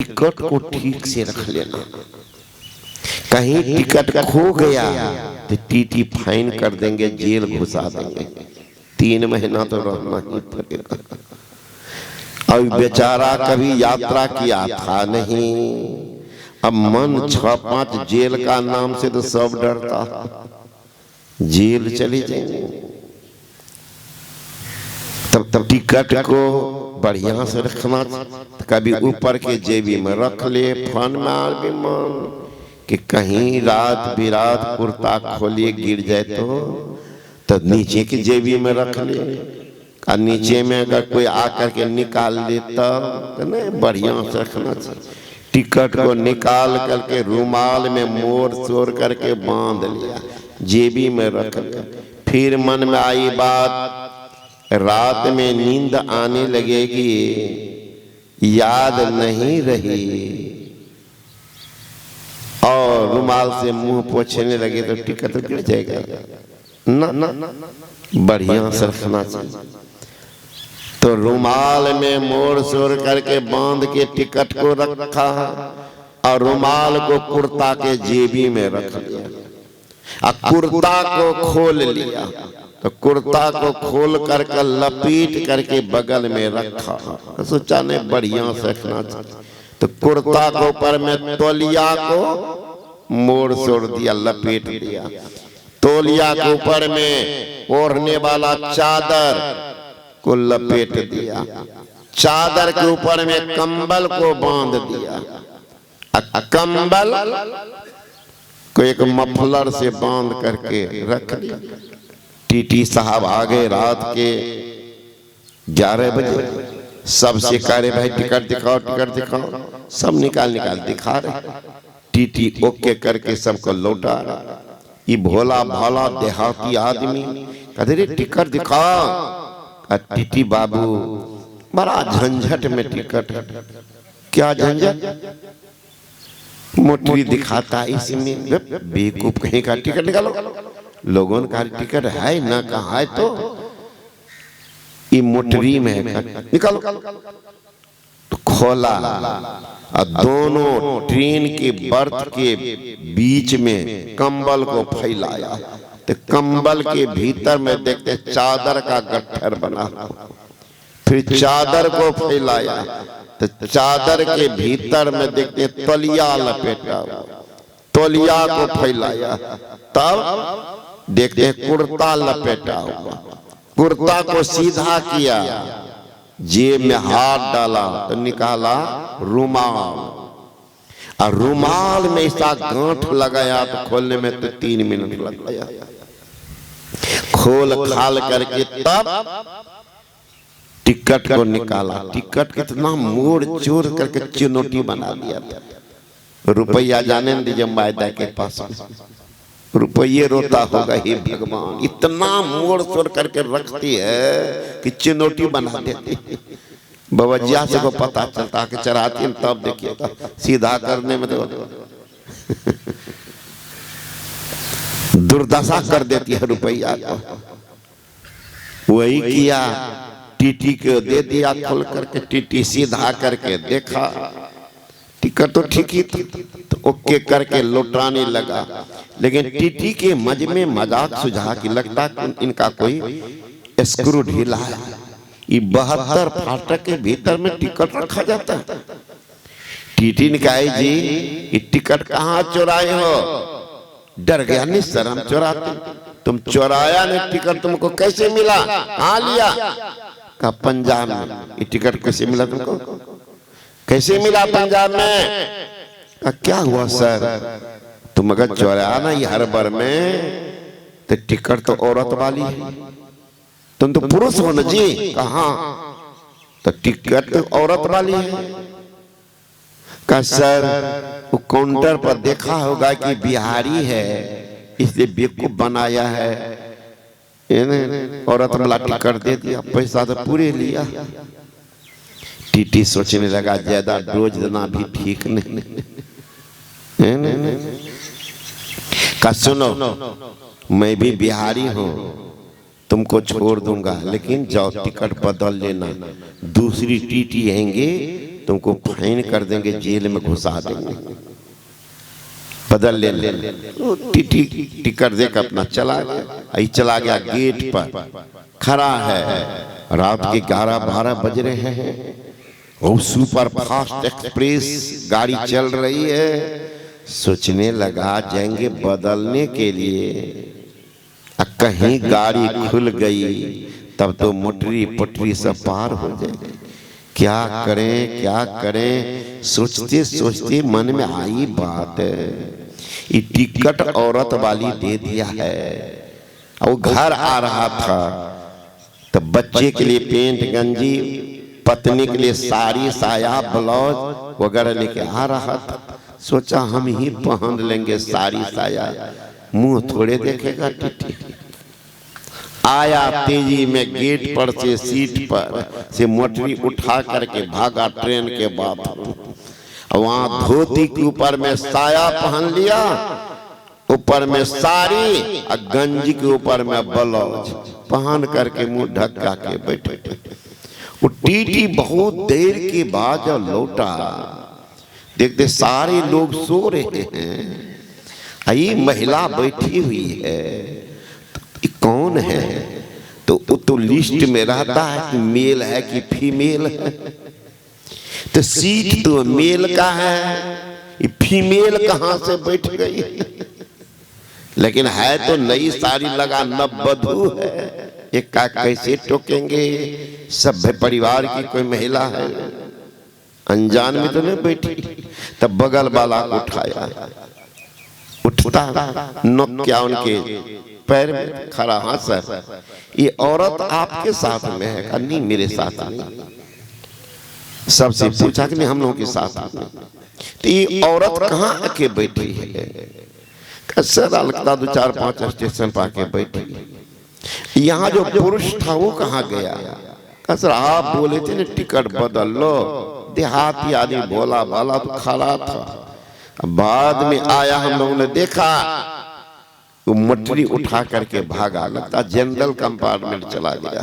Ticket को ठीक से रख लेना। कहीं टिकट खो गया तो टीटी फाइन कर देंगे, जेल घुसा देंगे, 3 महीना तो रहना ही पड़ेगा। अब बेचारा कभी यात्रा किया था नहीं, अब मन 6-5 जेल का नाम से तो सब डरता, जेल चले जाएंगे। तब टिकट को बढ़िया से रखना, कभी ऊपर के जेबी में रख ले, फन मार भी मन कि कहीं रात बिरात कुर्ता खोलिए गिर जाए तो नीचे की जेबी में रख ले, और नीचे में अगर कोई आकर के निकाल लेता तो नहीं, बढ़िया से रखना चाहिए। टिकट को निकाल करके रुमाल में मोड़ सोर करके बांध लिया, जेबी में रख लिया। फिर मन में आई बात, रात में नींद आने लगेगी, याद नहीं रही, और रुमाल से मुंह पोंछने लगे तो टिकट तो गिर जाएगा ना, बढ़िया से रखना चाहिए। तो रुमाल में मोड़ सोर करके बांध के टिकट को रखा, और रुमाल को कुर्ता के जेबी में रख लिया, और कुर्ता को खोल लिया। तो कुर्ता को खोल करके लपेट करके बगल में रखा, तो सोचा ने बढ़िया से रखना चाहिए। तो कुर्ता के ऊपर में तौलिया को मोड़ सोड़ दिया, लपेट दिया। तौलिया के ऊपर में ओढ़ने वाला चादर को लपेट दिया, चादर के ऊपर में कंबल को बांध दिया, कंबल को एक मफलर से बांध करके रख दिया। टीटी साहब आ गए रात के 11 बजे, सबसे कह रहे भाई टिकट दिखाओ, टिकट दिखाओ, सब निकाल दिखा रहे। टीटी ओके करके सबको लौटा रहा। ये भोला भाला देहाती आदमी कहते रे टिकट दिखाओ। टीटी बाबू बड़ा झंझट में टिकट, क्या झंझट, मोटरी दिखाता इसमें, बेवकूफ कहीं का टिकट निकालो, लोगों का टिकट है ना, कहा है तो ये मोटरी में निकालो। तो खोला, और दोनों ट्रेन के बर्थ के बीच में कंबल को फैलाया। तो कंबल के भीतर में देखते चादर का गट्ठर बना, फिर चादर को फैलाया, तो चादर के भीतर में देखते तौलिया लपेटा, तौलिया को फैलाया, तब देखते हैं कुर्ता लपेटा हुआ, कुर्ता को सीधा किया, जेब में हाथ डाला तो निकाला रुमाल, और रुमाल में ऐसा गांठ लगाया तो खोलने में तो 3 मिनट लग गया। खोल खाल करके तब टिकट को निकाला। टिकट कितना मोड़ चोर करके चिनोटी बना दिया था। रुपया जाने दीजिए मायदा के पास, रुपये रोता होगा हे भगवान, इतना मोड़ सोड़ करके रखती है कि चिनोटी बना देती। बवजिया से को पता चलता कि चराती है, तब देखिएगा सीधा करने में तो दुर्दशा कर देती है रुपया को। वही किया, टीटी को दे दिया खोल करके। टीटी सीधा करके देखा, टिकट तो ठीक ही था, तो ओके करके लौटाने लगा। लेकिन टीटी के मज में मजाक सुझा कि लगता इनका कोई स्क्रू ढीला है। ये 72 फाटक के भीतर में टिकट रखा जाता है। टीटी ने कहा जी ये टिकट कहाँ चुराए हो? डर गया, नहीं शर्म चुराते, तुम चुराया नहीं टिकट, तुमको कैसे मिला, कहाँ लिया? का पंजाब में। ये टिकट कैसे मिला तुमको, कैसे मिला पंजाब में? क्या हुआ सर, तुम अगर चुराया ना ये हरबर में तो टिकट तो औरत वाली है, तुम तो पुरुष हो ना जी। कहा तो टिकट तो औरत वाली है। का सर वो काउंटर पर देखा होगा कि बिहारी है इसलिए बेवकूफ बनाया है, औरत वाला टिकट दे दिया, पैसा तो पूरे लिया। टीटी सोचने लगा ज्यादा डोज देना भी ठीक नहीं। का सुनो मैं भी बिहारी हूँ, तुमको छोड़ दूंगा, लेकिन जाओ टिकट बदल लेना, दूसरी टीटी आएंगे तुमको फाइन कर देंगे, जेल में घुसा देंगे, बदल ले। टिकट देकर अपना चला गया। चला गया, गेट पर खड़ा है, रात के 11-12 बज रहे हैं और सुपर फास्ट एक्सप्रेस गाड़ी चल रही है। सोचने लगा जाएंगे बदलने के लिए, कहीं गाड़ी खुल गई तब तो मोटरी पटरी सब पार हो जाए। क्या करें क्या करें, सोचते सोचते मन में आई बात, ये टिकट औरत वाली दे दिया है। और घर आ रहा था तो बच्चे के लिए पेंट गंजी, पत्नी के लिए साड़ी साया ब्लाउज वगैरह लेके आ रहा था। सोचा हम ही पहन लेंगे साड़ी साया, मुंह थोड़े देखेगा टिटी। आया तेजी में, गेट पर से सीट पर से मोटरी उठा करके भागा ट्रेन के बाथरूम। वहां धोती के ऊपर में साया पहन लिया, ऊपर में साड़ी और गंजी के ऊपर में ब्लाउज पहन करके मुंह ढका के बैठे। वो टीटी बहुत देर के बाद जब लौटा, देखते सारे लोग सो रहे हैं, ये महिला बैठी हुई है, ये कौन है? तो लिस्ट में रहता है कि मेल है कि फीमेल है। तो सीट तो मेल का है, ये फीमेल कहां से बैठ गई? लेकिन है तो नई साड़ी लगा, नववधू है, ये का कैसे टोकेंगे? सभ्य परिवार की कोई महिला है, अनजान में तो नहीं बैठी। तब बगल वाला उठाया, उठता नोकिया उनके पैर में खड़ा, हाँ सर ये औरत आपके साथ में है? नहीं मेरे साथ नहीं। सबसे पूछा कि नहीं हम लोगों के साथ में। तो ये औरत कहाँ आके बैठी है? सर अलकता 2-4-5 स्टेशन पर आके बैठी। यहाँ जो पुरुष था वो कहाँ गया? सर आप बोले थे ना टिकट बदल लो। देहाती आदमी बोला वाला तो खड़ा था, बाद में आया, हम लोगों ने देखा वो मटरी उठा करके भागा, लगता जनरल कंपार्टमेंट चला गया।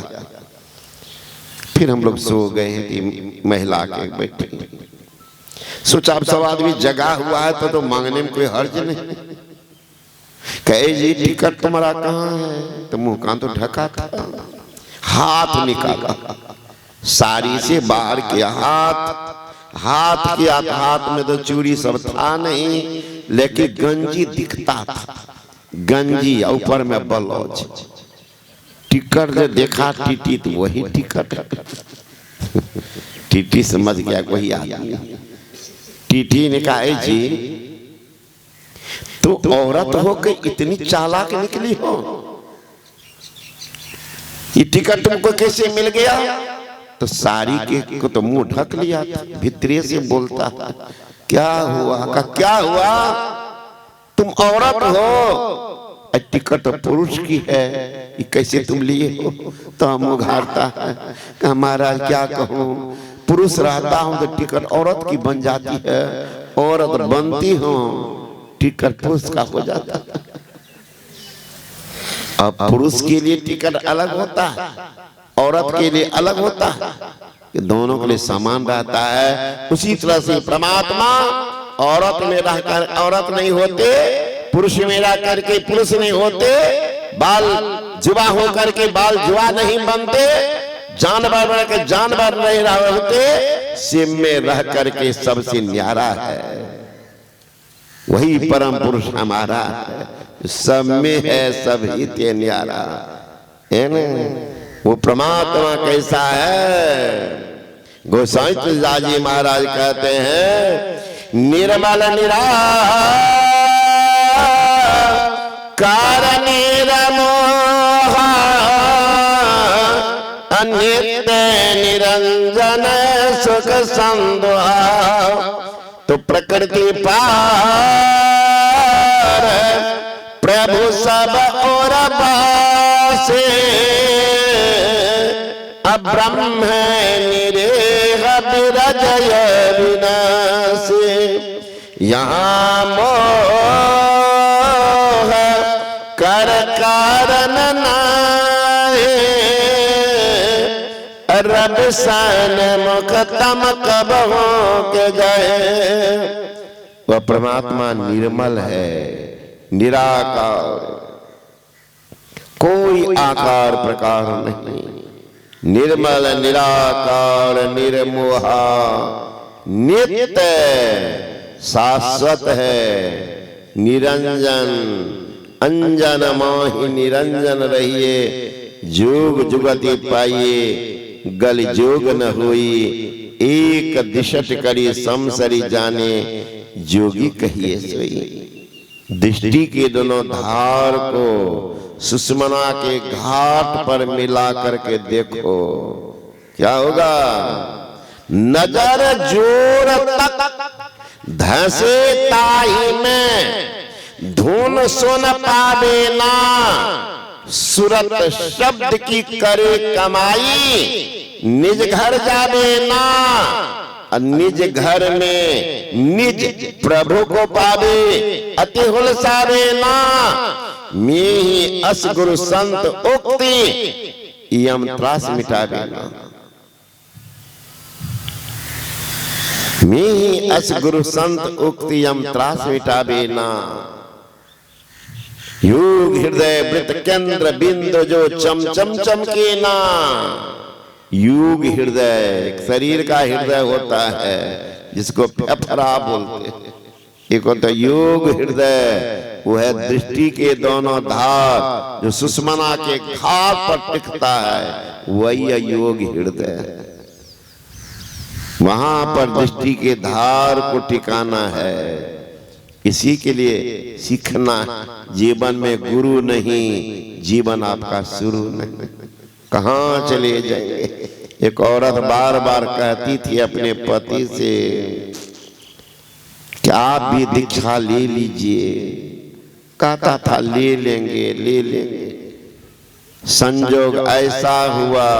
फिर हम लोग सो गए हैं कि महिला के बैठे। सोचा अब सब आदमी जगा हुआ है तो मांगने में कोई हर्ज नहीं। कहे जी टिकट तुम्हारा कहाँ है? तो मुंह कान तो ढका था, हाथ निकाला, साड़ी से बाहर किया हाथ किया, हाथ में तो चूड़ी सब था नहीं, लेकिन गंजी दिखता था, गंजी ऊपर में ब्लाउज। टिकट जो देखा टीटी तो वही टिकट। टीटी समझ गया वही आदमी। टीटी ने कहा जी तो औरत हो के इतनी चालाक निकली हो, ये टिकट तुमको कैसे मिल गया? तो साड़ी के को तो मुंह ढक लिया था, भीतरे से बोलता क्या हुआ? का क्या हुआ? तुम औरत हो, टिकट तो पुरुष की है, ये कैसे तुम लिए हो? तो हम उघाड़ता है, महाराज क्या कहूँ, पुरुष रहता हूँ तो टिकट औरत की बन जाती है, औरत बनती हूँ टिकट पुरुष का हो जाता है। अब पुरुष के लिए टिकट अलग होता है, औरत के लिए अलग होता है, कि दोनों के लिए समान रहता है। उसी तरह से परमात्मा औरत में रहकर औरत नहीं होते, पुरुष में रह करके पुरुष नहीं होते, बाल जुबा हो करके बाल जुआ नहीं बनते, जानवर बन के जानवर नहीं रहते, सिम में रह करके सबसे न्यारा है। वही परम पुरुष हमारा है, सब में है सभी ते न्यारा है ना। वो परमात्मा कैसा है? गोसाई तुलसी महाराज कहते हैं निर्मल निराकार निरमोह अनित्य निरंजन सुख संदोहा। तो प्रकृति पार प्रभु सब और बासे, ब्रह्म निरेह विरजय विनाशे। यहाँ मोह कर कारण नाहे, रब दर्शन मुख तम कब हो के गए। वह परमात्मा निर्मल है, निराकार, कोई आकार प्रकार नहीं, निर्मल निराकार निर्मोहा नित्य शाश्वत है, निरंजन अंजन माहि निरंजन रहिए, जोग जुगति पाइए गल जोग न हुई, एक दिशट करी समसरी जाने जोगी कहिए सोई। दृष्टि के दोनों धार को सुषमना के घाट पर मिला करके देखो, क्या होगा? नजर जोर तक धसे ताही में धुन सुन पावे ना, सुरत शब्द की करे कमाई, निज घर जावे ना, निज घर में निज प्रभु को पावे, अति हुलसावे ना, में अस गुरु संत उक्ति, यम त्रास मिटावे ना। में अस गुरु संत उक्ति यम त्रास मिटावे ना। योग हृदय वृत केंद्र बिंदु जो चम चम चमके ना। योग हृदय शरीर का हृदय होता है जिसको फेफड़ा बोलते हैं, एक होता योग हृदय, वो है दृष्टि के दोनों धार जो सुषमना के घाट पर टिकता है, वही योग हृदय। वहां पर दृष्टि के धार को टिकाना है। इसी के लिए सीखना, जीवन में गुरु नहीं, जीवन आपका शुरू नहीं, कहां चले जाएंगे। एक औरत बार बार कहती थी अपने पति से कि आप भी दीक्षा ले लीजिए, कहता था ले लेंगे ले लेंगे। संजोग ऐसा हुआ